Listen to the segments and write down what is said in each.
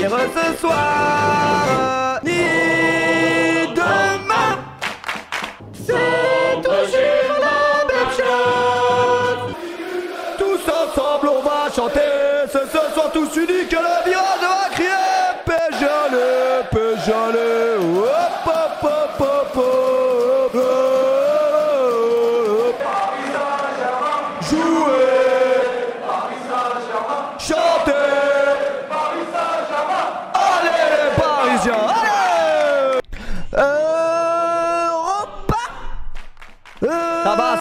hier ce soir, ni demain. C'est toujours la même chose. Tous ensemble on va chanter. Ce soir tous unis que le virage va crier. PSG allez, PSG allez. Hop hop hop hop hop. Paris Saint-Germain. Jouez. Paris Saint-Germain. Chantez. Paris Saint-Germain. Allez les Parisiens, allez.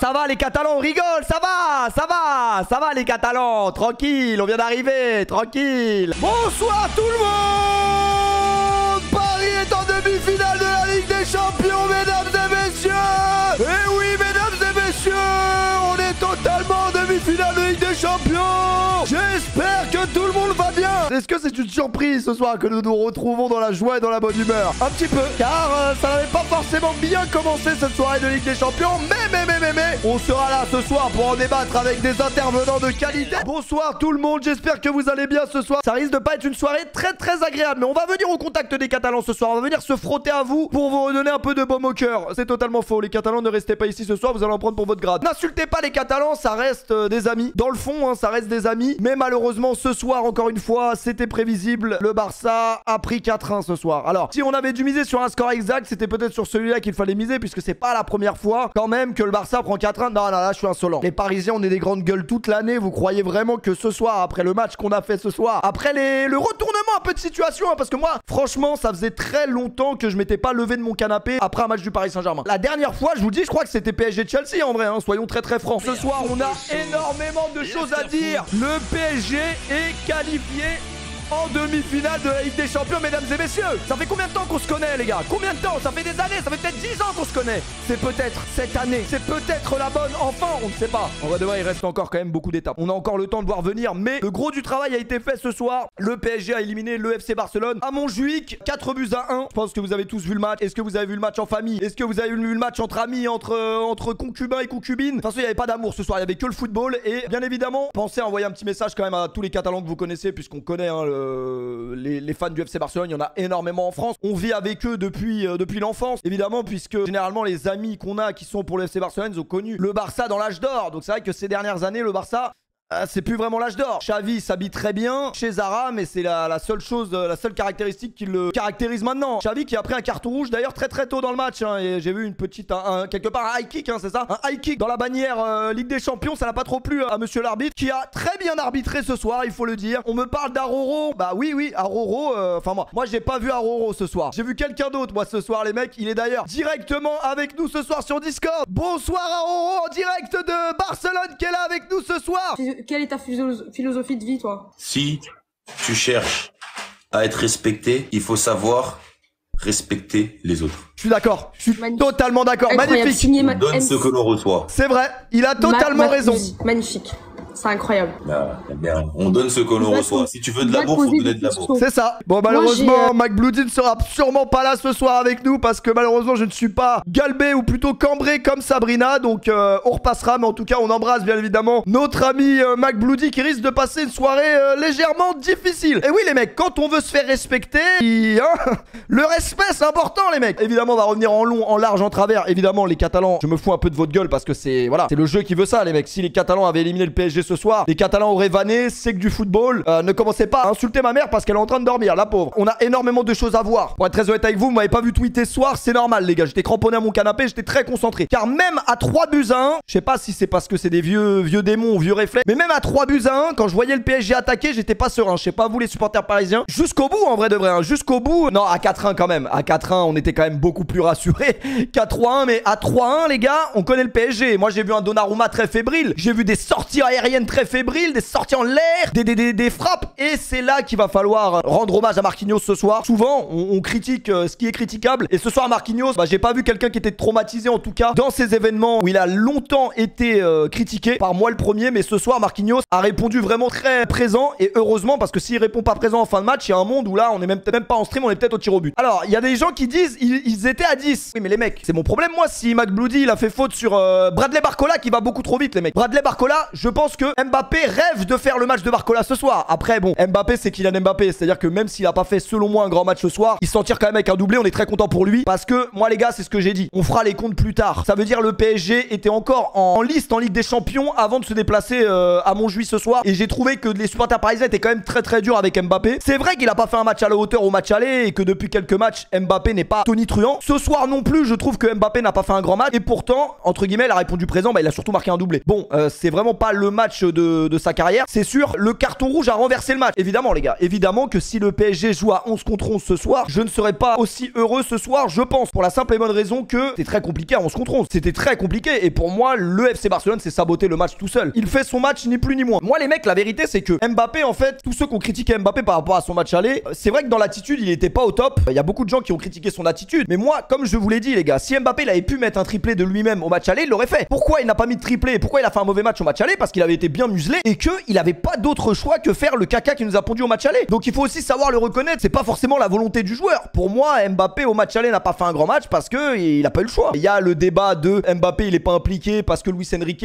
Ça va les Catalans, on rigole, ça va les Catalans, tranquille, on vient d'arriver, tranquille. Bonsoir tout le monde. Paris est en demi-finale de la Ligue des Champions, mesdames et messieurs. Et oui, mesdames et messieurs, on est totalement en demi-finale de Ligue des Champions. J'espère que tout le monde va bien. Est-ce que c'est une surprise ce soir que nous nous retrouvons dans la joie et dans la bonne humeur? Un petit peu, car ça n'avait pas forcément bien commencé cette soirée de Ligue des Champions, mais on sera là ce soir pour en débattre avec des intervenants de qualité. Bonsoir tout le monde, j'espère que vous allez bien ce soir. Ça risque de pas être une soirée très agréable, mais on va venir au contact des Catalans ce soir. On va venir se frotter à vous pour vous redonner un peu de baume au cœur. C'est totalement faux, les Catalans, ne restez pas ici ce soir, vous allez en prendre pour votre grade. N'insultez pas les Catalans, ça reste des amis. Dans le fond, ça reste des amis, mais malheureusement ce soir, encore une fois, c'était prévisible. Le Barça a pris 4-1 ce soir. Alors, si on avait dû miser sur un score exact, c'était peut-être sur celui-là qu'il fallait miser, puisque c'est pas la première fois quand même que le Barça prend 4-1. Non, là, je suis insolent. Les Parisiens, on est des grandes gueules toute l'année. Vous croyez vraiment que ce soir, après le match qu'on a fait ce soir, après le retournement un peu de situation, parce que moi, franchement, ça faisait très longtemps que je m'étais pas levé de mon canapé après un match du Paris Saint-Germain. La dernière fois, je vous dis, je crois que c'était PSG-Chelsea en vrai, soyons très francs. Ce soir, on a énormément de choses à dire. Le PSG est qualifié en demi-finale de la Ligue des Champions, mesdames et messieurs. Ça fait combien de temps qu'on se connaît, les gars? Combien de temps? Ça fait des années, ça fait peut-être 10 ans qu'on se connaît. C'est peut-être cette année, c'est peut-être la bonne. Enfin, on ne sait pas. En vrai de vrai, il reste encore quand même beaucoup d'étapes. On a encore le temps de voir venir, mais le gros du travail a été fait ce soir. Le PSG a éliminé le FC Barcelone à Montjuïc, 4-1. Je pense que vous avez tous vu le match. Est-ce que vous avez vu le match en famille? Est-ce que vous avez vu le match entre amis, entre concubins et concubines? De toute façon, il n'y avait pas d'amour ce soir, il n'y avait que le football. Et bien évidemment, pensez à envoyer un petit message quand même à tous les Catalans que vous connaissez, puisqu'on connaît les fans du FC Barcelone, il y en a énormément en France. On vit avec eux depuis l'enfance, évidemment, puisque généralement les amis qu'on a qui sont pour le FC Barcelone, ils ont connu le Barça dans l'âge d'or. Donc c'est vrai que ces dernières années, le Barça, c'est plus vraiment l'âge d'or. Xavi s'habille très bien chez Zara, mais c'est la seule chose, la seule caractéristique qui le caractérise maintenant. Xavi qui a pris un carton rouge d'ailleurs très tôt dans le match, et j'ai vu une petite, quelque part un high kick, c'est ça, un high kick dans la bannière Ligue des Champions. Ça n'a pas trop plu à monsieur l'arbitre, qui a très bien arbitré ce soir, il faut le dire. On me parle d'Aroro, bah oui, Aroro, enfin moi j'ai pas vu Aroro ce soir, j'ai vu quelqu'un d'autre moi ce soir, les mecs. Il est d'ailleurs directement avec nous ce soir sur Discord. Bonsoir Aroro, en direct de Barcelone, qui est là avec nous ce soir. Quelle est ta philosophie de vie, toi? Si tu cherches à être respecté, il faut savoir respecter les autres. Je suis d'accord, je suis totalement d'accord. Magnifique. On donne ce que l'on reçoit. C'est vrai, il a totalement raison. Magnifique. C'est incroyable. Bien. On donne ce que l'on reçoit. Si tu veux de l'amour, faut donner de l'amour. C'est ça. Bon, malheureusement, McBloody ne sera sûrement pas là ce soir avec nous, parce que malheureusement, je ne suis pas galbé ou plutôt cambré comme Sabrina. Donc, on repassera. Mais en tout cas, on embrasse bien évidemment notre ami McBloody, qui risque de passer une soirée légèrement difficile. Et oui, les mecs, quand on veut se faire respecter, le respect, c'est important, les mecs. Évidemment, on va revenir en long, en large, en travers. Évidemment, les Catalans, je me fous un peu de votre gueule, parce que c'est le jeu qui veut ça, les mecs. Si les Catalans avaient éliminé le PSG ce soir, les Catalans auraient vanné, c'est que du football. Ne commencez pas à insulter ma mère parce qu'elle est en train de dormir, la pauvre. On a énormément de choses à voir. Pour être très honnête avec vous m'avez pas vu tweeter ce soir, c'est normal, les gars. J'étais cramponné à mon canapé, j'étais très concentré. Car même à 3-1, je sais pas si c'est parce que c'est des vieux démons, vieux réflexes, mais même à 3-1, quand je voyais le PSG attaquer, j'étais pas serein. Je sais pas vous, les supporters parisiens. Jusqu'au bout, en vrai de vrai, jusqu'au bout. Non, à 4-1 quand même. À 4-1, on était quand même beaucoup plus rassurés qu'à 3-1. Mais à 3-1, les gars, on connaît le PSG. Moi, j'ai vu un Donnarumma très fébrile. J'ai vu des sorties aériennes très fébriles, des sorties en l'air, des frappes. Et c'est là qu'il va falloir rendre hommage à Marquinhos ce soir. Souvent, on critique ce qui est critiquable. Et ce soir, Marquinhos, j'ai pas vu quelqu'un qui était traumatisé, en tout cas, dans ces événements où il a longtemps été critiqué, par moi le premier. Mais ce soir, Marquinhos a répondu vraiment très présent. Et heureusement, parce que s'il répond pas présent en fin de match, il y a un monde où là, on est même pas en stream, on est peut-être au tir au but. Alors, il y a des gens qui disent ils étaient à 10. Oui, mais les mecs, c'est mon problème, moi, si McBloody, il a fait faute sur Bradley Barcola, qui va beaucoup trop vite, les mecs. Bradley Barcola, je pense que Mbappé rêve de faire le match de Barcola ce soir. Après, bon, Mbappé, c'est Kylian Mbappé. C'est-à-dire que même s'il a pas fait, selon moi, un grand match ce soir, il s'en tire quand même avec un doublé. On est très content pour lui. Parce que, moi, les gars, c'est ce que j'ai dit. On fera les comptes plus tard. Ça veut dire le PSG était encore en liste en Ligue des Champions avant de se déplacer à Montjuïc ce soir. Et j'ai trouvé que les supporters parisiens étaient quand même très durs avec Mbappé. C'est vrai qu'il a pas fait un match à la hauteur au match aller et que depuis quelques matchs, Mbappé n'est pas tonitruant. Ce soir non plus, je trouve que Mbappé n'a pas fait un grand match. Et pourtant, entre guillemets, il a répondu présent. Bah, il a surtout marqué un doublé. Bon, c'est vraiment pas le match de sa carrière. C'est sûr, le carton rouge a renversé le match. Évidemment, les gars. Évidemment que si le PSG joue à 11 contre 11 ce soir, je ne serais pas aussi heureux ce soir, je pense. Pour la simple et bonne raison que c'était très compliqué à 11 contre 11. C'était très compliqué. Et pour moi, le FC Barcelone s'est saboté le match tout seul. Il fait son match ni plus ni moins. Moi, les mecs, la vérité, c'est que Mbappé, en fait, tous ceux qui ont critiqué Mbappé par rapport à son match aller, c'est vrai que dans l'attitude, il était pas au top. Il y a beaucoup de gens qui ont critiqué son attitude. Mais moi, comme je vous l'ai dit, les gars, si Mbappé il avait pu mettre un triplé de lui-même au match aller, il l'aurait fait. Pourquoi il n'a pas mis de triplé? Pourquoi il a fait un mauvais match au match aller? Parce qu'il avait été bien muselé et qu'il avait pas d'autre choix que faire le caca qui nous a pondu au match aller. Donc il faut aussi savoir le reconnaître. C'est pas forcément la volonté du joueur. Pour moi, Mbappé au match aller n'a pas fait un grand match parce que il a pas eu le choix. Il y a le débat de Mbappé, il est pas impliqué parce que Luis Enrique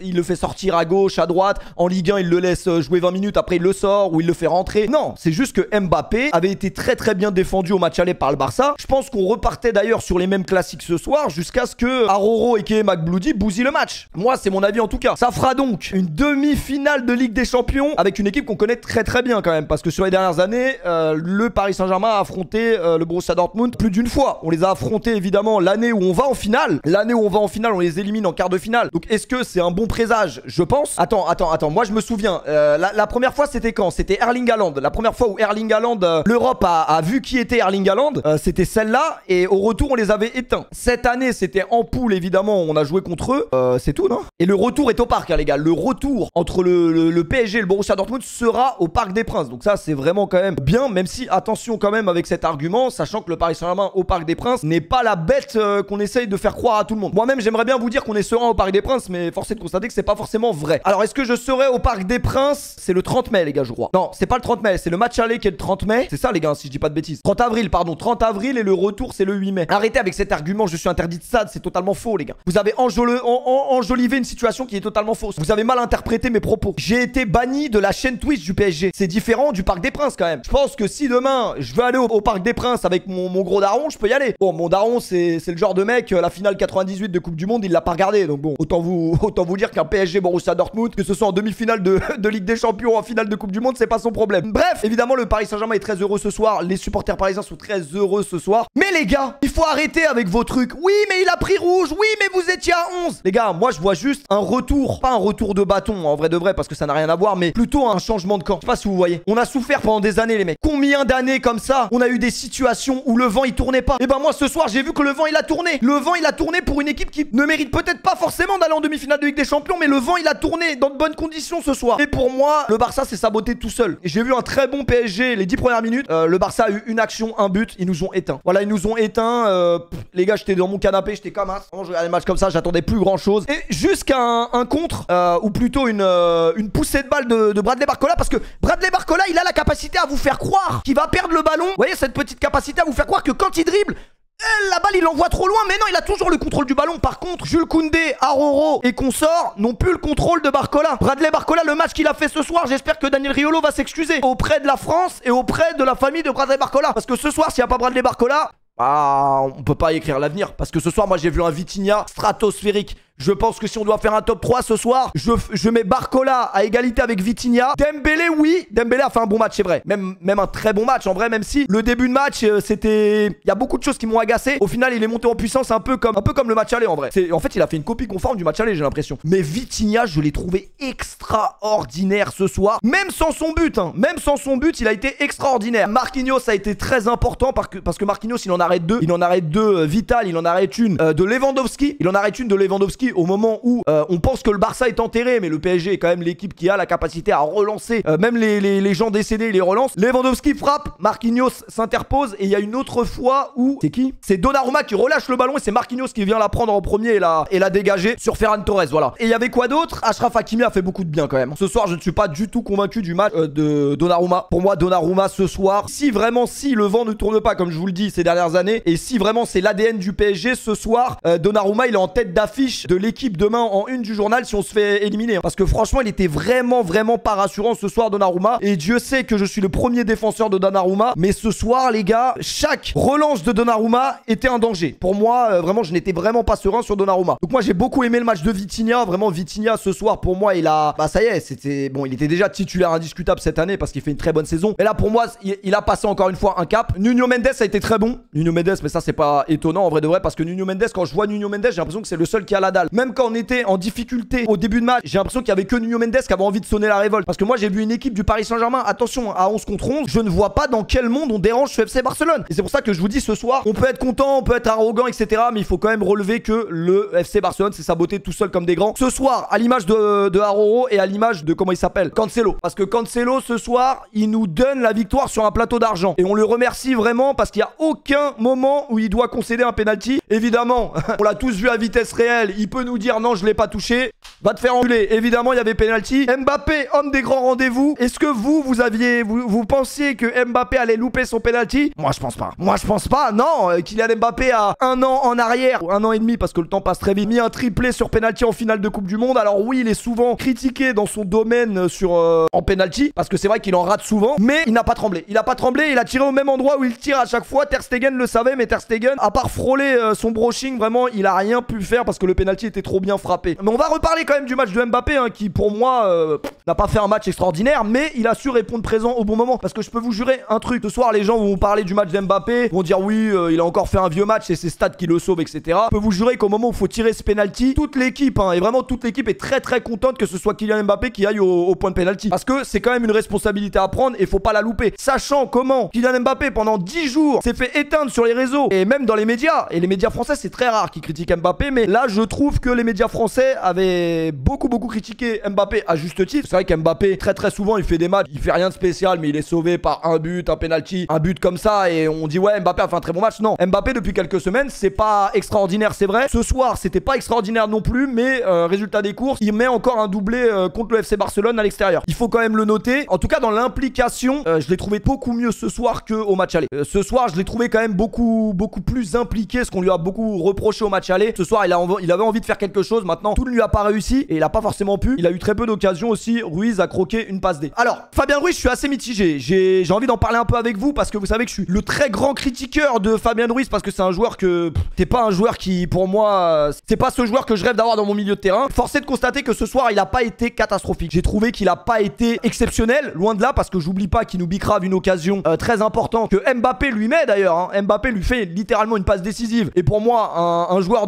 il le fait sortir à gauche, à droite. En Ligue 1, il le laisse jouer 20 minutes, après il le sort ou il le fait rentrer. Non, c'est juste que Mbappé avait été très bien défendu au match aller par le Barça. Je pense qu'on repartait d'ailleurs sur les mêmes classiques ce soir jusqu'à ce que Aroro et McBloody bousillent le match. Moi, c'est mon avis en tout cas. Ça fera donc une demi-finale de Ligue des Champions avec une équipe qu'on connaît très bien quand même parce que sur les dernières années, le Paris Saint-Germain a affronté le Borussia Dortmund plus d'une fois. On les a affrontés évidemment l'année où on va en finale. L'année où on va en finale, on les élimine en quart de finale. Donc est-ce que c'est un bon présage? Je pense. Attends. Moi, je me souviens. La première fois, c'était quand? C'était Erling Haaland. La première fois où Erling Haaland, l'Europe a vu qui était Erling Haaland, c'était celle-là. Et au retour, on les avait éteints. Cette année, c'était en poule, évidemment. On a joué contre eux. C'est tout, non? Et le retour est au parc, hein, les gars. Le retour entre le PSG et le Borussia Dortmund sera au Parc des Princes. Donc ça, c'est vraiment quand même bien. Même si, attention quand même avec cet argument, sachant que le Paris Saint-Germain au Parc des Princes n'est pas la bête qu'on essaye de faire croire à tout le monde. Moi-même, j'aimerais bien vous dire qu'on est serein au Parc des Princes, mais force est de constater que c'est pas forcément vrai. Alors, est-ce que je serai au Parc des Princes? C'est le 30 mai, les gars, je crois. Non, c'est pas le 30 mai, c'est le match aller qui est le 30 mai. C'est ça, les gars, si je dis pas de bêtises. 30 avril, pardon. 30 avril et le retour, c'est le 8 mai. Arrêtez avec cet argument, je suis interdit de stade, c'est totalement faux, les gars. Vous avez enjolivé une situation qui est totalement fausse. Vous avez mal interprété mes propos. J'ai été banni de la chaîne Twitch du PSG. C'est différent du Parc des Princes, quand même. Je pense que si demain, je veux aller au Parc des Princes avec mon gros daron, je peux y aller. Bon, mon daron, c'est le genre de mec, la finale 98 de Coupe du Monde, il l'a pas regardé. Donc bon, autant vous dire qu'un PSG Borussia Dortmund, que ce soit en demi-finale de Ligue des Champions ou en finale de Coupe du Monde, c'est pas son problème. Bref, évidemment, le Paris Saint-Germain est très heureux ce soir. Les supporters parisiens sont très heureux ce soir. Mais les gars, il faut arrêter avec vos trucs. Oui, mais il a pris rouge. Oui, mais vous étiez à 11. Les gars, moi, je vois juste un retour. Pas un retour de bâton, en vrai de vrai, parce que ça n'a rien à voir, mais plutôt un changement de camp. Je sais pas si vous voyez. On a souffert pendant des années, les mecs. Combien d'années comme ça, on a eu des situations où le vent, il tournait pas. Et ben moi, ce soir, j'ai vu que le vent, il a tourné. Le vent, il a tourné pour une équipe qui ne mérite peut-être pas forcément d'aller en demi-finale de Ligue des Champions, mais le vent, il a tourné dans de bonnes conditions ce soir. Et pour moi, le Barça s'est saboté tout seul. Et j'ai vu un très bon PSG les 10 premières minutes. Le Barça a eu une action, un but. Ils nous ont éteints. Voilà, ils nous ont éteints. Les gars, j'étais dans mon canapé, j'étais comme un. Je regardais le match comme ça, j'attendais plus grand chose. Et jusqu'à un contre, ou plutôt une poussée de balle de Bradley Barcola, parce que Bradley Barcola, il a la capacité à vous faire croire qu'il va perdre le ballon. Vous voyez, cette petite capacité à vous faire croire que quand il dribble, la balle, il l'envoie trop loin, mais non, il a toujours le contrôle du ballon. Par contre, Jules Koundé, Aroro et consorts n'ont plus le contrôle de Barcola. Bradley Barcola, le match qu'il a fait ce soir, j'espère que Daniel Riolo va s'excuser auprès de la France et auprès de la famille de Bradley Barcola. Parce que ce soir, s'il n'y a pas Bradley Barcola, on peut pas y écrire l'avenir. Parce que ce soir, moi, j'ai vu un Vitinha stratosphérique. Je pense que si on doit faire un top 3 ce soir, je mets Barcola à égalité avec Vitinha. Dembélé, oui. Dembélé a fait un bon match, c'est vrai. Même un très bon match, en vrai, même si le début de match, c'était... Il y a beaucoup de choses qui m'ont agacé. Au final, il est monté en puissance un peu comme le match aller, en vrai. En fait, il a fait une copie conforme du match aller, j'ai l'impression. Mais Vitinha, je l'ai trouvé extraordinaire ce soir. Même sans son but, hein. Même sans son but, il a été extraordinaire. Marquinhos a été très important parce que Marquinhos, il en arrête deux. Il en arrête deux Vital, il en arrête une de Lewandowski. Il en arrête une de Lewandowski au moment où on pense que le Barça est enterré, mais le PSG est quand même l'équipe qui a la capacité à relancer même les gens décédés, il les relance. Lewandowski frappe, Marquinhos s'interpose et il y a une autre fois où c'est qui? C'est Donnarumma qui relâche le ballon et c'est Marquinhos qui vient la prendre en premier et la dégager sur Ferran Torres, voilà. Et il y avait quoi d'autre? Achraf Hakimi a fait beaucoup de bien quand même. Ce soir, je ne suis pas du tout convaincu du match de Donnarumma. Pour moi, Donnarumma ce soir, si le vent ne tourne pas comme je vous le dis ces dernières années, et si vraiment c'est l'ADN du PSG ce soir, Donnarumma il est en tête d'affiche de l'équipe demain en une du journal si on se fait éliminer. Parce que franchement, il était vraiment pas rassurant ce soir, Donnarumma. Et Dieu sait que je suis le premier défenseur de Donnarumma. Mais ce soir, les gars, chaque relance de Donnarumma était un danger. Pour moi, vraiment, je n'étais vraiment pas serein sur Donnarumma. Donc moi, j'ai beaucoup aimé le match de Vitinha. Vraiment, Vitinha, ce soir, pour moi, il a... Bah ça y est, c'était... Bon, il était déjà titulaire indiscutable cette année parce qu'il fait une très bonne saison. Mais là, pour moi, il a passé encore une fois un cap. Nuno Mendes a été très bon. Nuno Mendes, mais ça, c'est pas étonnant en vrai de vrai. Parce que Nuno Mendes, quand je vois Nuno Mendes, j'ai l'impression que c'est le seul qui a la dalle. Même quand on était en difficulté au début de match, j'ai l'impression qu'il y avait que Nuno Mendes qui avait envie de sonner la révolte. Parce que moi, j'ai vu une équipe du Paris Saint-Germain, attention, à 11 contre 11, je ne vois pas dans quel monde on dérange ce FC Barcelone. Et c'est pour ça que je vous dis ce soir, on peut être content, on peut être arrogant, etc. Mais il faut quand même relever que le FC Barcelone s'est saboté tout seul comme des grands. Ce soir, à l'image de Aroro et à l'image de, comment il s'appelle, Cancelo. Parce que Cancelo, ce soir, il nous donne la victoire sur un plateau d'argent. Et on le remercie vraiment parce qu'il n'y a aucun moment où il doit concéder un penalty. Évidemment, on l'a tous vu à vitesse réelle. Il peut nous dire non, je l'ai pas touché. Va te faire engueuler. Évidemment, il y avait penalty. Mbappé, homme des grands rendez-vous. Est-ce que vous pensiez que Mbappé allait louper son penalty? Moi, je pense pas. Moi, je pense pas. Non, Kylian Mbappé a un an en arrière, ou un an et demi parce que le temps passe très vite, mis un triplé sur penalty en finale de Coupe du Monde. Alors oui, il est souvent critiqué dans son domaine en penalty parce que c'est vrai qu'il en rate souvent, mais il n'a pas tremblé. Il a pas tremblé. Il a tiré au même endroit où il tire à chaque fois. Ter Stegen le savait, mais Ter Stegen, à part frôler son brushing, vraiment, il a rien pu faire parce que le penalty était trop bien frappé. Mais on va reparler quand même du match de Mbappé, hein, qui pour moi n'a pas fait un match extraordinaire, mais il a su répondre présent au bon moment. Parce que je peux vous jurer un truc, ce soir les gens vont parler du match d'Mbappé, vont dire oui, il a encore fait un vieux match et c'est Stade qui le sauve, etc. Je peux vous jurer qu'au moment où il faut tirer ce penalty, toute l'équipe, hein, et vraiment toute l'équipe est très contente que ce soit Kylian Mbappé qui aille au point de penalty. Parce que c'est quand même une responsabilité à prendre et faut pas la louper. Sachant comment Kylian Mbappé pendant 10 jours s'est fait éteindre sur les réseaux et même dans les médias. Et les médias français, c'est très rare qu'ils critiquent Mbappé, mais là je trouve que les médias français avaient beaucoup critiqué Mbappé à juste titre. C'est vrai qu'Mbappé très souvent il fait des matchs, il fait rien de spécial, mais il est sauvé par un but, un penalty, un but comme ça et on dit ouais, Mbappé a fait un très bon match. Non, Mbappé depuis quelques semaines, c'est pas extraordinaire, c'est vrai. Ce soir, c'était pas extraordinaire non plus, mais résultat des courses, il met encore un doublé contre le FC Barcelone à l'extérieur. Il faut quand même le noter. En tout cas, dans l'implication, je l'ai trouvé beaucoup mieux ce soir qu'au match aller. Ce soir, je l'ai trouvé quand même beaucoup plus impliqué, ce qu'on lui a beaucoup reproché au match aller. Ce soir, il avait envie de faire quelque chose. Maintenant, tout ne lui a pas réussi et il a pas forcément pu. Il a eu très peu d'occasions aussi. Ruiz a croqué une passe D. Alors, Fabien Ruiz, je suis assez mitigé. J'ai envie d'en parler un peu avec vous parce que vous savez que je suis le très grand critiqueur de Fabien Ruiz parce que c'est un joueur que t'es pas un joueur qui, pour moi, c'est pas ce joueur que je rêve d'avoir dans mon milieu de terrain. Force est de constater que ce soir, il a pas été catastrophique. J'ai trouvé qu'il a pas été exceptionnel, loin de là, parce que j'oublie pas qu'il nous bicrave une occasion très importante que Mbappé lui met d'ailleurs. Hein. Mbappé lui fait littéralement une passe décisive. Et pour moi, un joueur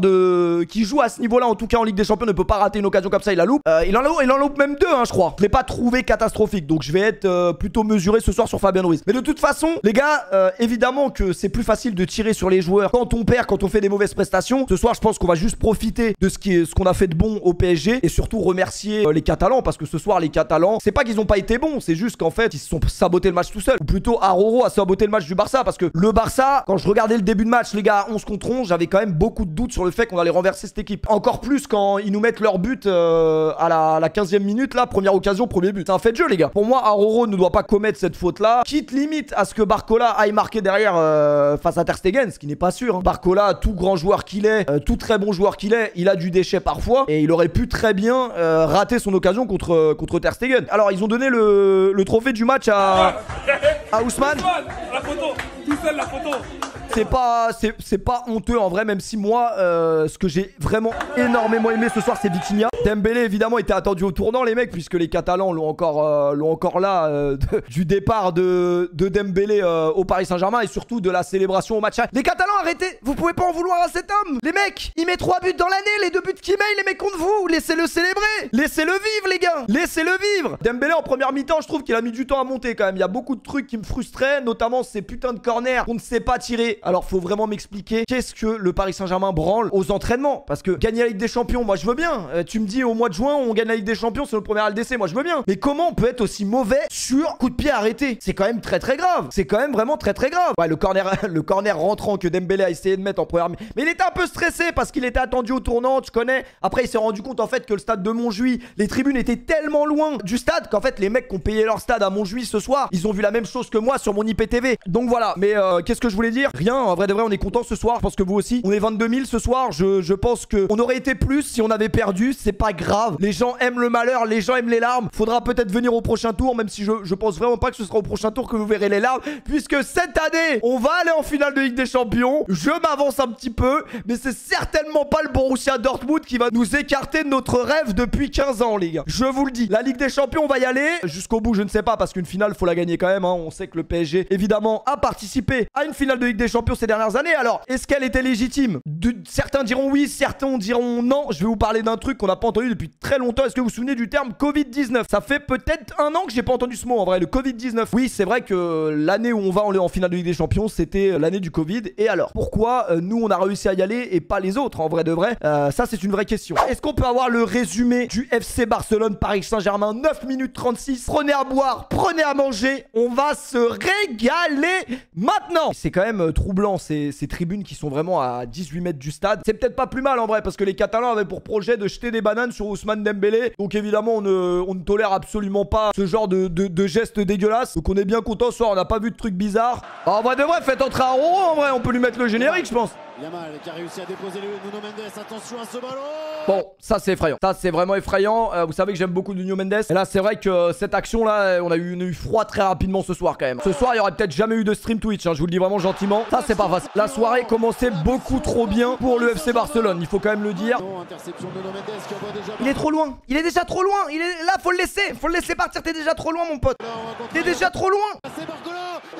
qui joue à ce niveau-là, en tout cas en Ligue des Champions, ne peut pas rater une occasion comme ça. Il la loupe. Il en loupe même deux, hein, je crois. Je l'ai pas trouvé catastrophique. Donc je vais être plutôt mesuré ce soir sur Fabien Ruiz. Mais de toute façon, les gars, évidemment que c'est plus facile de tirer sur les joueurs quand on perd, quand on fait des mauvaises prestations. Ce soir, je pense qu'on va juste profiter de ce qu'on a fait de bon au PSG et surtout remercier les Catalans parce que ce soir, les Catalans, c'est pas qu'ils ont pas été bons, c'est juste qu'en fait, ils se sont sabotés le match tout seuls. Ou plutôt, Aroro a saboté le match du Barça parce que le Barça, quand je regardais le début de match, les gars, 11 contre 11, j'avais quand même beaucoup de doutes sur le fait qu'on allait renverser cette équipe. Encore plus quand ils nous mettent leur but à la 15e minute, là, première occasion, premier but. C'est un fait de jeu, les gars. Pour moi, Aroro ne doit pas commettre cette faute-là. Quitte limite à ce que Barcola aille marquer derrière face à Ter Stegen, ce qui n'est pas sûr. Hein. Barcola, tout grand joueur qu'il est, tout très bon joueur qu'il est, il a du déchet parfois et il aurait pu très bien rater son occasion contre Ter Stegen. Alors, ils ont donné le trophée du match à Ousmane. La photo, tout seul la photo. C'est pas honteux en vrai, même si moi, ce que j'ai vraiment énormément aimé ce soir, c'est Vitinha. Dembélé, évidemment, était attendu au tournant, les mecs, puisque les Catalans l'ont encore là du départ de Dembélé au Paris Saint-Germain et surtout de la célébration au match. Les Catalans, arrêtez! Vous pouvez pas en vouloir à cet homme! Les mecs, il met 3 buts dans l'année, les 2 buts qu'il met, il les met contre vous! Laissez-le célébrer! Laissez-le vivre, les gars! Laissez-le vivre! Dembélé, en première mi-temps, je trouve qu'il a mis du temps à monter quand même. Il y a beaucoup de trucs qui me frustraient, notamment ces putains de corners qu'on ne sait pas tirer. Alors, faut vraiment m'expliquer qu'est-ce que le Paris Saint-Germain branle aux entraînements. Parce que gagner la Ligue des Champions, moi je veux bien. Tu me dis au mois de juin, on gagne la Ligue des Champions, c'est notre premier LDC, moi je veux bien. Mais comment on peut être aussi mauvais sur coup de pied arrêté? C'est quand même très grave. C'est quand même vraiment très grave. Ouais, le corner rentrant que Dembélé a essayé de mettre en première. Mais il était un peu stressé parce qu'il était attendu au tournant, tu connais. Après, il s'est rendu compte en fait que le stade de Montjuïc, les tribunes étaient tellement loin du stade qu'en fait, les mecs qui ont payé leur stade à Montjuïc ce soir, ils ont vu la même chose que moi sur mon IPTV. Donc voilà. Mais qu'est-ce que je voulais dire? Rien. En vrai de vrai, on est content ce soir. Je pense que vous aussi. On est 22 000 ce soir. Je pense qu'on aurait été plus si on avait perdu. C'est pas grave. Les gens aiment le malheur. Les gens aiment les larmes. Faudra peut-être venir au prochain tour, même si je pense vraiment pas que ce sera au prochain tour que vous verrez les larmes. Puisque cette année, on va aller en finale de Ligue des Champions. Je m'avance un petit peu. Mais c'est certainement pas le Borussia Dortmund qui va nous écarter de notre rêve depuis 15 ans, les gars. Je vous le dis. La Ligue des Champions, on va y aller. Jusqu'au bout, je ne sais pas. Parce qu'une finale, faut la gagner quand même. On sait que le PSG, évidemment, a participé à une finale de Ligue des Champions ces dernières années. Alors, est-ce qu'elle était légitime? Certains diront oui, certains diront non. Je vais vous parler d'un truc qu'on n'a pas entendu depuis très longtemps. Est-ce que vous vous souvenez du terme Covid-19? Ça fait peut-être un an que j'ai pas entendu ce mot en vrai, le Covid-19. Oui, c'est vrai que l'année où on va en finale de Ligue des Champions, c'était l'année du Covid. Et alors, pourquoi nous on a réussi à y aller et pas les autres en vrai de vrai? Ça, c'est une vraie question. Est-ce qu'on peut avoir le résumé du FC Barcelone Paris Saint-Germain? 9 minutes 36. Prenez à boire, prenez à manger. On va se régaler maintenant. C'est quand même troublant ces tribunes qui sont vraiment à 18 mètres du stade. C'est peut-être pas plus mal en vrai parce que les Catalans avaient pour projet de jeter des bananes sur Ousmane Dembélé. Donc évidemment on ne tolère absolument pas ce genre de gestes dégueulasses. Donc on est bien content ce soir, on n'a pas vu de trucs bizarres. En vrai de vrai, faites entrer un Roro en vrai, on peut lui mettre le générique je pense. Yamal qui a réussi à déposer le Nuno Mendes, attention à ce ballon. Bon, ça c'est effrayant. Ça c'est vraiment effrayant. Vous savez que j'aime beaucoup Nuno Mendes. Et là c'est vrai que cette action là, on a eu froid très rapidement ce soir quand même. Ce soir il y aurait peut-être jamais eu de stream Twitch, hein, je vous le dis vraiment gentiment. Ça c'est pas facile. La soirée commençait beaucoup trop bien pour le FC Barcelone, il faut quand même le dire. Il est trop loin. Il est déjà trop loin. Il est là, faut le laisser. Faut le laisser partir. T'es déjà trop loin mon pote. T'es déjà trop loin.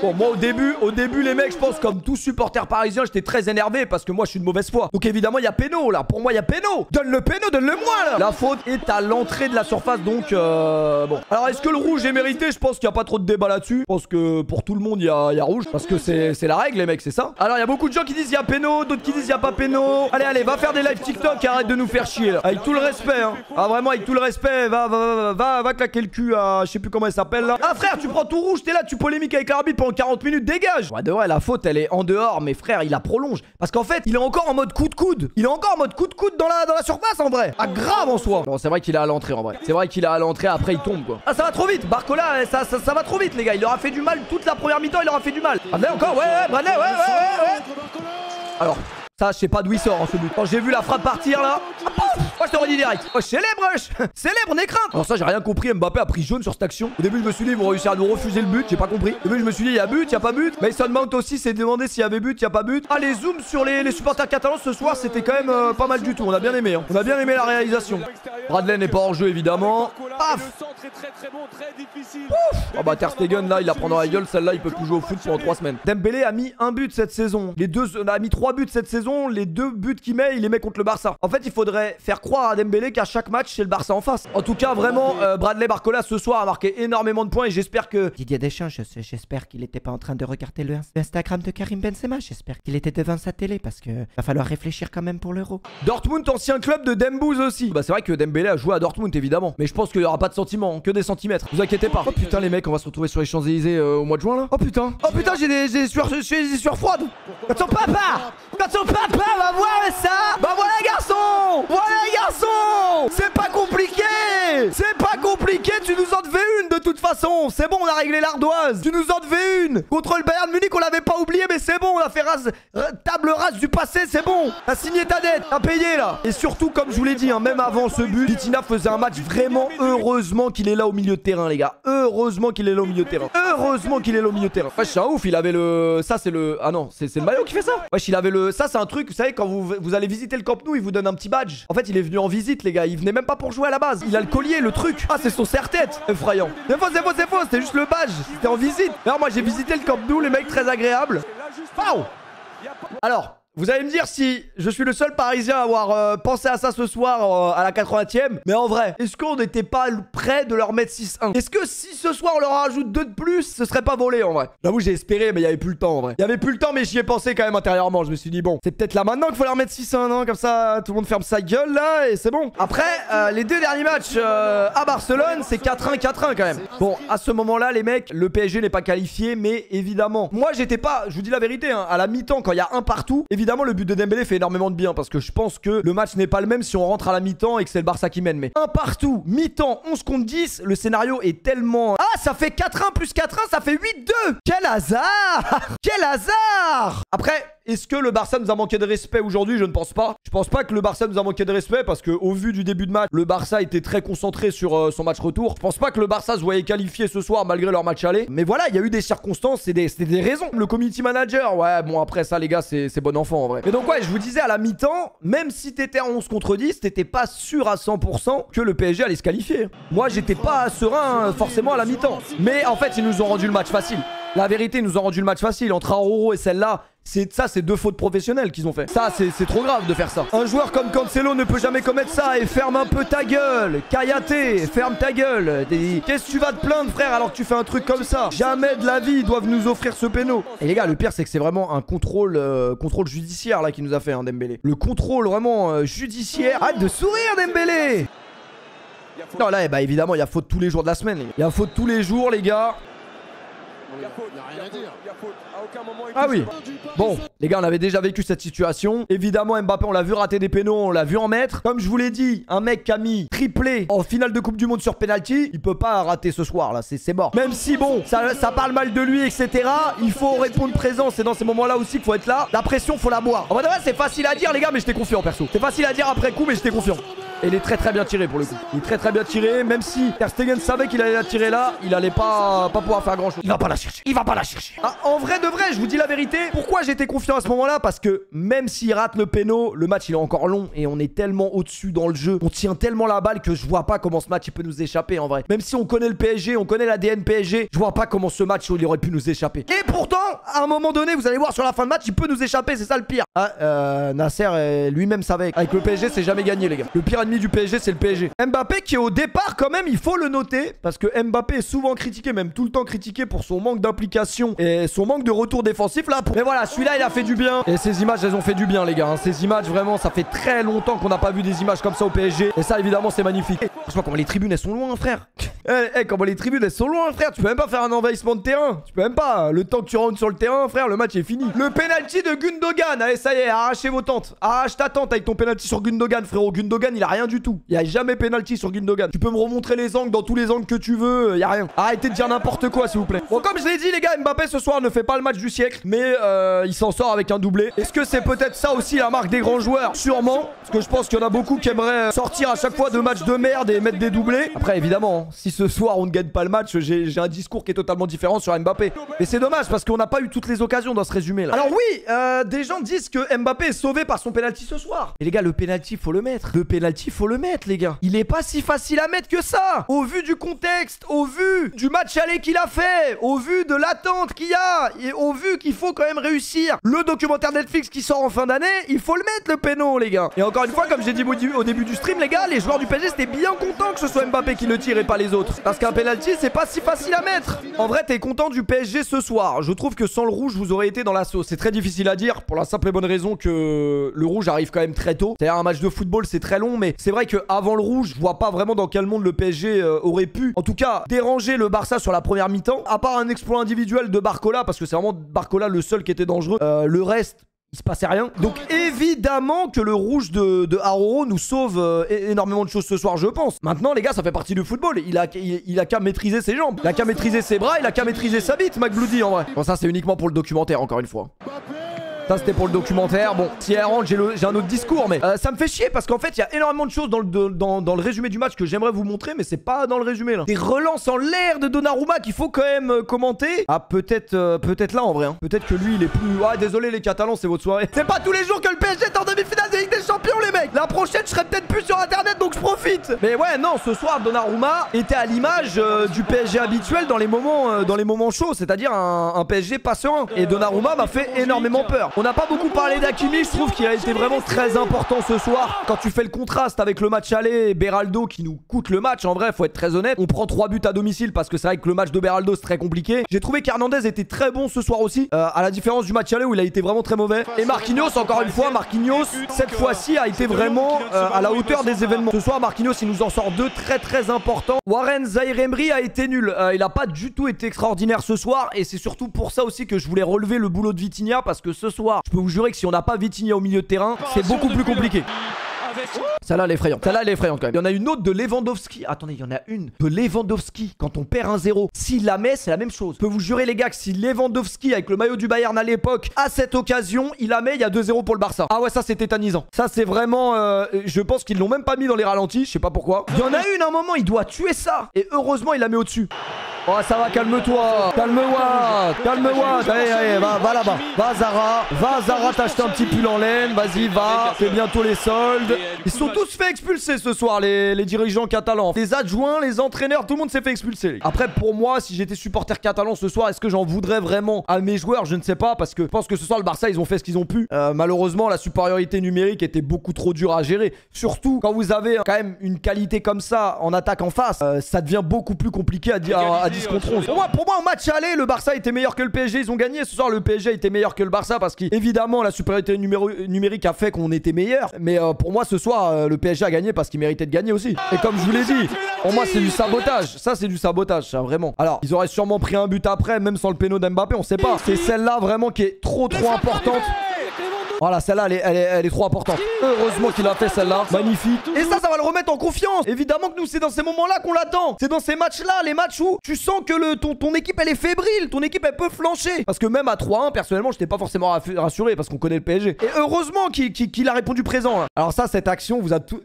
Bon, moi au début les mecs, je pense comme tout supporter parisien, j'étais très énervé parce que moi je suis de mauvaise foi. Donc évidemment il y a péno là. Pour moi il y a péno. Donne le péno, donne-le moi là. La faute est à l'entrée de la surface donc bon. Alors est-ce que le rouge est mérité? Je pense qu'il n'y a pas trop de débat là-dessus. Je pense que pour tout le monde il y a rouge parce que c'est la règle les mecs, c'est ça. Alors il y a beaucoup de gens qui disent il y a péno, d'autres qui disent il y a pas péno. Allez, va faire des lives TikTok et arrête de nous faire chier là. Avec tout le respect hein. Ah vraiment avec tout le respect, va claquer le cul à je sais plus comment elle s'appelle là. Ah frère, tu prends tout rouge, t'es là, tu polémiques avec l'arbitre pendant 40 minutes, dégage. Ouais de vrai, la faute elle est en dehors, mais frère, il la prolonge parce qu'en fait, il est encore en mode coup de coude. Il est encore en mode coup de coude dans la surface en vrai. Ah grave en soi. Bon, c'est vrai qu'il est à l'entrée en vrai. C'est vrai qu'il est à l'entrée, après il tombe quoi. Ah ça va trop vite. Barcola, ça va trop vite les gars. Il leur a fait du mal toute la première mi-temps, il leur a fait du mal. Bradley encore, ouais, Bradley, ouais. Alors ça, je sais pas d'où il sort en ce but. Quand j'ai vu la frappe partir là, moi je t'aurais dit direct. Oh, célèbre, n'aie crainte. Alors ça, j'ai rien compris. Mbappé a pris jaune sur cette action. Au début, je me suis dit, ils vont réussir à nous refuser le but. J'ai pas compris. Au début, je me suis dit, il y a but, il y a pas but. Mason Mount aussi s'est demandé s'il y avait but, il y a pas but. Ah, les zooms sur les supporters catalans ce soir, c'était quand même pas mal du tout. On a bien aimé. Hein. On a bien aimé la réalisation. Bradley n'est pas hors jeu évidemment. Paf. Oh bah Ter Stegen là, il la prend dans la gueule. Celle-là, il peut plus jouer au foot pendant 3 semaines. Dembélé a mis un but cette saison. A mis 3 buts cette saison. Les 2 buts qu'il met, il les met contre le Barça. En fait, il faudrait faire croire à Dembélé qu'à chaque match, c'est le Barça en face. En tout cas, vraiment, Bradley Barcola ce soir a marqué énormément de points et j'espère que Didier Deschamps, j'espère qu'il était pas en train de regarder le Instagram de Karim Benzema. J'espère qu'il était devant sa télé parce que va falloir réfléchir quand même pour l'Euro. Dortmund, ancien club de Dembouz aussi. Bah c'est vrai que Dembélé a joué à Dortmund évidemment, mais je pense qu'il y aura pas de sentiments, que des centimètres. Vous inquiétez pas. Oh putain les mecs, on va se retrouver sur les Champs-Élysées au mois de juin là. Oh putain, j'ai des sueurs froides. Quand ton papa va voir ça. Bah voilà garçon. C'est pas compliqué. Tu nous en devais une de toute façon. C'est bon, on a réglé l'ardoise. Tu nous en devais une. Contre le Bayern Munich, on l'avait pas oublié, mais c'est bon, on a fait table rase du passé, c'est bon. T'as signé ta dette, t'as payé là. Et surtout, comme je vous l'ai dit, hein, même avant ce but, Vitinha faisait un match vraiment. Heureusement qu'il est là au milieu de terrain, les gars. Heureusement qu'il est là au milieu de terrain. Ouais, c'est un ouf, il avait le. Ça, c'est le. Ah non, c'est le maillot qui fait ça. Wesh, il avait le. Ça, c'est un truc, vous savez, quand vous allez visiter le Camp Nou, il vous donne un petit badge. En fait, il est venu en visite, les gars. Il venait même pas pour jouer à la base. Il a le collier, le truc. Ah, c'est son serre-tête. Effrayant. C'est faux. C'était juste le badge. C'était en visite. Alors, moi, j'ai visité le Camp Nou, les mecs très agréables. Waouh. Alors. Vous allez me dire si je suis le seul parisien à avoir pensé à ça ce soir à la 80e. Mais en vrai, est-ce qu'on n'était pas près de leur mettre 6-1? Est-ce que si ce soir on leur rajoute 2 de plus, ce serait pas volé en vrai? J'avoue, j'ai espéré, mais il y avait plus le temps en vrai. Il y avait plus le temps, mais j'y ai pensé quand même intérieurement. Je me suis dit, bon, c'est peut-être là maintenant qu'il faut leur mettre 6-1, non? Comme ça, tout le monde ferme sa gueule là et c'est bon. Après, les 2 derniers matchs à Barcelone, c'est 4-1 quand même. Bon, à ce moment-là, les mecs, le PSG n'est pas qualifié, mais évidemment, moi j'étais pas, je vous dis la vérité, hein, à la mi-temps, quand il y a un partout, évidemment, évidemment, le but de Dembélé fait énormément de bien parce que je pense que le match n'est pas le même si on rentre à la mi-temps et que c'est le Barça qui mène. Mais un partout, mi-temps, 11 contre 10, le scénario est tellement... Ah, ça fait 4-1 plus 4-1, ça fait 8-2. Quel hasard! Quel hasard! Après... Est-ce que le Barça nous a manqué de respect aujourd'hui? Je ne pense pas. Je pense pas que le Barça nous a manqué de respect parce que au vu du début de match, le Barça était très concentré sur son match retour. Je pense pas que le Barça se voyait qualifié ce soir malgré leur match aller. Mais voilà, il y a eu des circonstances, c'était des raisons. Le community manager, ouais, bon après ça les gars, c'est bon enfant en vrai. Mais donc ouais, je vous disais à la mi-temps, même si t'étais en 11 contre 10, t'étais pas sûr à 100% que le PSG allait se qualifier. Moi, j'étais pas serein forcément à la mi-temps. Mais en fait, ils nous ont rendu le match facile. La vérité, ils nous ont rendu le match facile. Entre Aroro et celle-là, c'est 2 fautes professionnelles qu'ils ont fait. Ça, c'est trop grave de faire ça. Un joueur comme Cancelo ne peut jamais commettre ça. Et ferme un peu ta gueule. Kayate, ferme ta gueule. Qu'est-ce que tu vas te plaindre, frère, alors que tu fais un truc comme ça? Jamais de la vie, ils doivent nous offrir ce péno. Et les gars, le pire, c'est que c'est vraiment un contrôle judiciaire là qui nous a fait, hein, Dembélé. Le contrôle vraiment judiciaire. Arrête de sourire, Dembélé. Non, là, bah, évidemment, il y a faute tous les jours de la semaine. Il y a faute tous les jours, les gars. Ah oui. Bon, les gars, on avait déjà vécu cette situation. Évidemment, Mbappé, on l'a vu rater des pénaux, on l'a vu en mettre. Comme je vous l'ai dit, un mec qui a mis triplé en finale de Coupe du Monde sur penalty, il peut pas rater ce soir là, c'est mort. Même si bon, ça parle mal de lui, etc. Il faut répondre présent. C'est dans ces moments-là aussi qu'il faut être là. La pression, faut la boire. En vrai, c'est facile à dire, les gars, mais j'étais confiant perso. C'est facile à dire après coup, mais j'étais confiant. Et il est très bien tiré pour le coup. Il est très bien tiré. Même si Ter Stegen savait qu'il allait la tirer là, il allait pas pouvoir faire grand chose. Il va pas la chercher. Il va pas la chercher. Ah, en vrai de vrai, je vous dis la vérité. Pourquoi j'étais confiant à ce moment-là? Parce que même s'il rate le péno, le match il est encore long et on est tellement au-dessus dans le jeu. On tient tellement la balle que je vois pas comment ce match il peut nous échapper en vrai. Même si on connaît le PSG, on connaît l'ADN PSG, je vois pas comment ce match il aurait pu nous échapper. Et pourtant, à un moment donné, vous allez voir sur la fin de match, il peut nous échapper. C'est ça le pire. Ah, Nasser lui-même savait. Avec le PSG, c'est jamais gagné, les gars. Le pire ennemi du PSG, c'est le PSG. Mbappé qui est au départ quand même, il faut le noter parce que Mbappé est souvent critiqué, même tout le temps critiqué pour son manque d'implication et son manque de retour défensif là. Mais voilà, celui-là il a fait du bien et ces images elles ont fait du bien les gars. Ces images vraiment, ça fait très longtemps qu'on n'a pas vu des images comme ça au PSG et ça évidemment c'est magnifique. Je sais pas comment les tribunes elles sont loin frère. Comment les tribunes elles sont loin frère. Tu peux même pas faire un envahissement de terrain. Tu peux même pas. Le temps que tu rentres sur le terrain frère, le match est fini. Le penalty de Gundogan. Allez ça y est, arrachez vos tentes. Arrache ta tente avec ton penalty sur Gundogan frérot. Gundogan il a rien du tout. Il y a jamais penalty sur Gundogan. Tu peux me remontrer les angles dans tous les angles que tu veux. Il y a rien. Arrêtez de dire n'importe quoi s'il vous plaît. Bon comme je l'ai dit les gars, Mbappé ce soir ne fait pas le match du siècle, mais il s'en sort avec un doublé. Est-ce que c'est peut-être ça aussi la marque des grands joueurs? Sûrement. Parce que je pense qu'il y en a beaucoup qui aimeraient sortir à chaque fois de matchs de merde et mettre des doublés. Après évidemment, si ce soir on ne gagne pas le match, j'ai un discours qui est totalement différent sur Mbappé. Mais c'est dommage parce qu'on n'a pas eu toutes les occasions dans ce résumé là. Alors oui, des gens disent que Mbappé est sauvé par son penalty ce soir. Et les gars, le penalty faut le mettre. Le penalty faut le mettre les gars. Il est pas si facile à mettre que ça. Au vu du contexte, au vu du match aller qu'il a fait, au vu de l'attente qu'il y a, et au vu qu'il faut quand même réussir le documentaire Netflix qui sort en fin d'année, il faut le mettre le péno les gars. Et encore une fois, comme j'ai dit au début du stream les gars, les joueurs du PSG c'était bien contents que ce soit Mbappé qui le tire et pas les autres. Parce qu'un penalty c'est pas si facile à mettre. En vrai t'es content du PSG ce soir. Je trouve que sans le rouge vous aurez été dans la sauce. C'est très difficile à dire pour la simple et bonne raison que le rouge arrive quand même très tôt. C'est-à-dire un match de football c'est très long, mais c'est vrai que avant le rouge je vois pas vraiment dans quel monde le PSG aurait pu en tout cas déranger le Barça sur la première mi-temps. À part un exploit individuel de Barcola, parce que c'est vraiment Barcola le seul qui était dangereux. Le reste il se passait rien. Donc évidemment que le rouge de Aroro nous sauve énormément de choses ce soir je pense. Maintenant les gars ça fait partie du football. Il a qu'à maîtriser ses jambes. Il a qu'à maîtriser ses bras. Il a qu'à maîtriser sa bite McBloody en vrai. Bon ça c'est uniquement pour le documentaire encore une fois. Ça c'était pour le documentaire. Bon, si elle rentre, j'ai un autre discours, mais ça me fait chier parce qu'en fait, il y a énormément de choses dans le résumé du match que j'aimerais vous montrer, mais c'est pas dans le résumé là. Des relances en l'air de Donnarumma qu'il faut quand même commenter. Ah, peut-être là en vrai. Hein. Peut-être que lui, il est plus. Ah, désolé les Catalans, c'est votre soirée. C'est pas tous les jours que le PSG est en demi-finale de Ligue des Champions, les mecs. La prochaine, je serai peut-être plus sur internet, donc je profite. Mais ouais, non, ce soir, Donnarumma était à l'image du PSG habituel dans les moments chauds, c'est-à-dire un PSG pas serein. Et Donnarumma m'a fait énormément peur. On n'a pas beaucoup parlé d'Hakimi, je trouve qu'il a été vraiment très important ce soir. Quand tu fais le contraste avec le match aller, Beraldo qui nous coûte le match, en vrai, faut être très honnête. On prend 3 buts à domicile parce que c'est vrai que le match de Beraldo c'est très compliqué. J'ai trouvé qu'Hernandez était très bon ce soir aussi, à la différence du match aller où il a été vraiment très mauvais. Et Marquinhos, encore une fois, Marquinhos, cette fois-ci a été vraiment à la hauteur des événements. Ce soir, Marquinhos, il nous en sort 2 très importants. Warren Zaïre-Emery a été nul. Il a pas du tout été extraordinaire ce soir et c'est surtout pour ça aussi que je voulais relever le boulot de Vitinha parce que ce soir, soir, je peux vous jurer que si on n'a pas Vitinha au milieu de terrain, c'est beaucoup plus compliqué. Celle-là, elle est effrayante. Celle-là, elle est effrayante quand même. Il y en a une autre de Lewandowski. Attendez, il y en a une de Lewandowski. Quand on perd 1-0, s'il la met, c'est la même chose. Je peux vous jurer, les gars, que si Lewandowski, avec le maillot du Bayern à l'époque, à cette occasion, il la met, il y a 2-0 pour le Barça. Ah ouais, ça, c'est tétanisant. Ça, c'est vraiment... je pense qu'ils l'ont même pas mis dans les ralentis. Je sais pas pourquoi. Il y en a une, à un moment, il doit tuer ça. Et heureusement, il la met au-dessus. Oh, ça va, calme-toi. Calme-toi. Calme-toi. Allez, allez, va là-bas. Va, Zara. Va, Zara, t'acheter un petit pull en laine. Vas-y, va. C'est bientôt les soldes. Ils sont tous fait expulser ce soir, les dirigeants catalans. Les adjoints, les entraîneurs, tout le monde s'est fait expulser. Après, pour moi, si j'étais supporter catalan ce soir, est-ce que j'en voudrais vraiment à mes joueurs? Je ne sais pas, parce que je pense que ce soir, le Barça, ils ont fait ce qu'ils ont pu. Malheureusement, la supériorité numérique était beaucoup trop dure à gérer. Surtout quand vous avez quand même une qualité comme ça en attaque en face, ça devient beaucoup plus compliqué à 10 contre 11. Pour moi, en match aller, le Barça était meilleur que le PSG. Ils ont gagné. Ce soir, le PSG était meilleur que le Barça parce qu'évidemment, la supériorité numérique a fait qu'on était meilleur. Mais pour moi, ce soir, le PSG a gagné parce qu'il méritait de gagner aussi. Et comme je vous l'ai dit, pour moi, c'est du sabotage. Ça, c'est du sabotage, ça, vraiment. Alors, ils auraient sûrement pris un but après, même sans le péno d'Mbappé, on sait pas. C'est celle-là vraiment qui est trop importante. Voilà, celle-là, elle est trop importante. Heureusement qu'il a fait celle-là. Magnifique. Et ça va le remettre en confiance. Évidemment que nous, c'est dans ces moments-là qu'on l'attend. C'est dans ces matchs-là, les matchs où tu sens que ton équipe, elle est fébrile. Ton équipe, elle peut flancher. Parce que même à 3-1, personnellement, j'étais pas forcément rassuré parce qu'on connaît le PSG. Et heureusement qu'il a répondu présent. Là. Alors ça, cette action,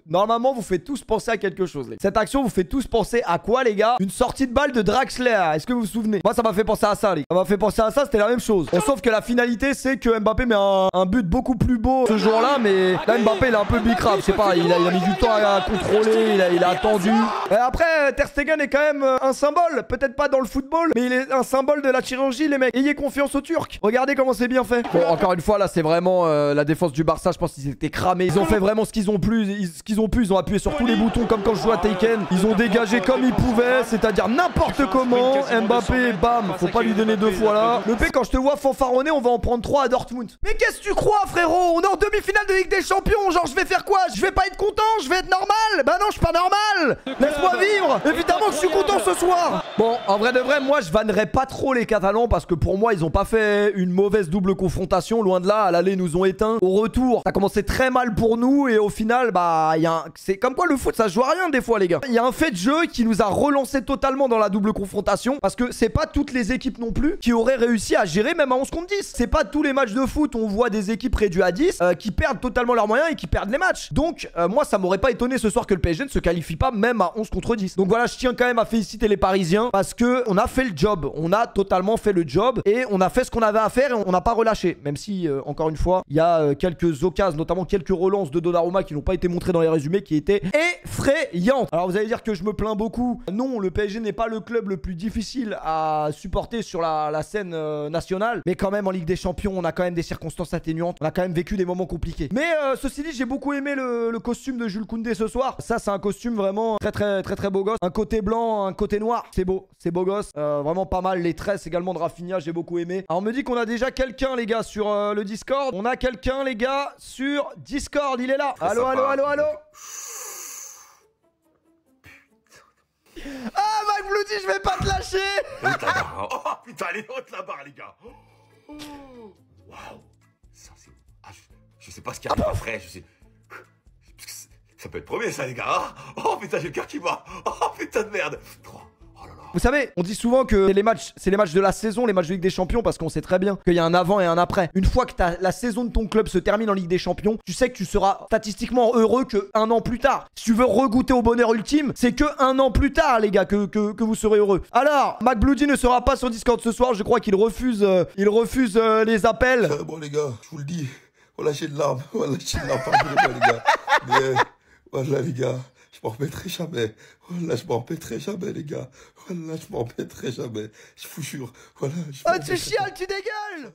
normalement, vous faites tous penser à quelque chose. Cette action vous fait tous penser à quoi, les gars? Une sortie de balle de Draxler. Est-ce que vous vous souvenez? Moi, ça m'a fait penser à ça, les gars. Ça m'a fait penser à ça, c'était la même chose. Bon, sauf que la finalité, c'est que Mbappé met un but beaucoup plus beau ce jour-là, mais là Mbappé il est un peu bicrave, je sais pas, il a mis du temps à contrôler, il a attendu. Et après, Ter Stegen est quand même un symbole, peut-être pas dans le football, mais il est un symbole de la chirurgie, les mecs. Ayez confiance aux Turcs. Regardez comment c'est bien fait. Bon, encore une fois, là c'est vraiment la défense du Barça, je pense qu'ils étaient cramés. Ils ont fait vraiment ce qu'ils ont pu, ils ont appuyé sur tous les boutons comme quand je joue à Taken. Ils ont dégagé comme ils pouvaient, c'est-à-dire n'importe comment. Mbappé, bam, faut pas lui donner deux fois là. Le P, quand je te vois fanfaronner, on va en prendre 3 à Dortmund. Mais qu'est-ce que tu crois, frérot? On est en demi-finale de Ligue des Champions. Genre, je vais faire quoi? Je vais pas être content? Je vais être normal? Bah non, je suis pas normal. Laisse-moi vivre. Évidemment que je suis content ce soir. Bon, en vrai de vrai, moi, je vannerais pas trop les Catalans parce que pour moi, ils ont pas fait une mauvaise double confrontation. Loin de là, à l'aller, ils nous ont éteints. Au retour, ça a commencé très mal pour nous et au final, bah, c'est comme quoi le foot, ça se joue à rien des fois, les gars. Il y a un fait de jeu qui nous a relancé totalement dans la double confrontation parce que c'est pas toutes les équipes non plus qui auraient réussi à gérer même à 11 contre 10. C'est pas tous les matchs de foot où on voit des équipes réduites à 10 qui perdent totalement leurs moyens et qui perdent les matchs. Donc moi ça m'aurait pas étonné ce soir que le PSG ne se qualifie pas même à 11 contre 10. Donc voilà, je tiens quand même à féliciter les Parisiens parce que on a fait le job. On a totalement fait le job et on a fait ce qu'on avait à faire et on n'a pas relâché. Même si encore une fois, il y a quelques occasions, notamment quelques relances de Donnarumma qui n'ont pas été montrées dans les résumés qui étaient effrayantes. Alors vous allez dire que je me plains beaucoup. Non, le PSG n'est pas le club le plus difficile à supporter sur la scène nationale, mais quand même en Ligue des Champions, on a quand même des circonstances atténuantes. On a quand même vécu des moments compliqués. Mais ceci dit, j'ai beaucoup aimé le costume de Jules Koundé ce soir. Ça, c'est un costume vraiment très beau gosse. Un côté blanc, un côté noir. C'est beau gosse. Vraiment pas mal. Les tresses également de Rafinha, j'ai beaucoup aimé. Alors, on me dit qu'on a déjà quelqu'un, les gars, sur le Discord. On a quelqu'un, les gars, sur Discord. Il est là. Allô. Ah, Mike Bloody, je vais pas te lâcher. Oh putain, elle est haute la barre, les gars. Waouh. Ça, c'est... Ah, je sais pas ce qu'il y a après, je sais... Ça peut être premier, ça, les gars. Oh putain, j'ai le cœur qui bat. Oh putain de merde. Oh là là. Vous savez, on dit souvent que c'est les matchs de la saison, les matchs de Ligue des Champions, parce qu'on sait très bien qu'il y a un avant et un après. Une fois que la saison de ton club se termine en Ligue des Champions, tu sais que tu seras statistiquement heureux qu'un an plus tard. Si tu veux regoûter au bonheur ultime, c'est que un an plus tard, les gars, que vous serez heureux. Alors, McBloody ne sera pas sur Discord ce soir. Je crois qu'il refuse, les appels. Bon, les gars, je vous le dis, on lâche une larme. Pardonnez-moi, les gars. Mais, voilà, les gars. Je m'en remettrai jamais. Voilà, je m'en remettrai jamais, les gars. Voilà, je m'en remettrai jamais. Je vous jure. Voilà, oh, tu chiales, tu dégueules.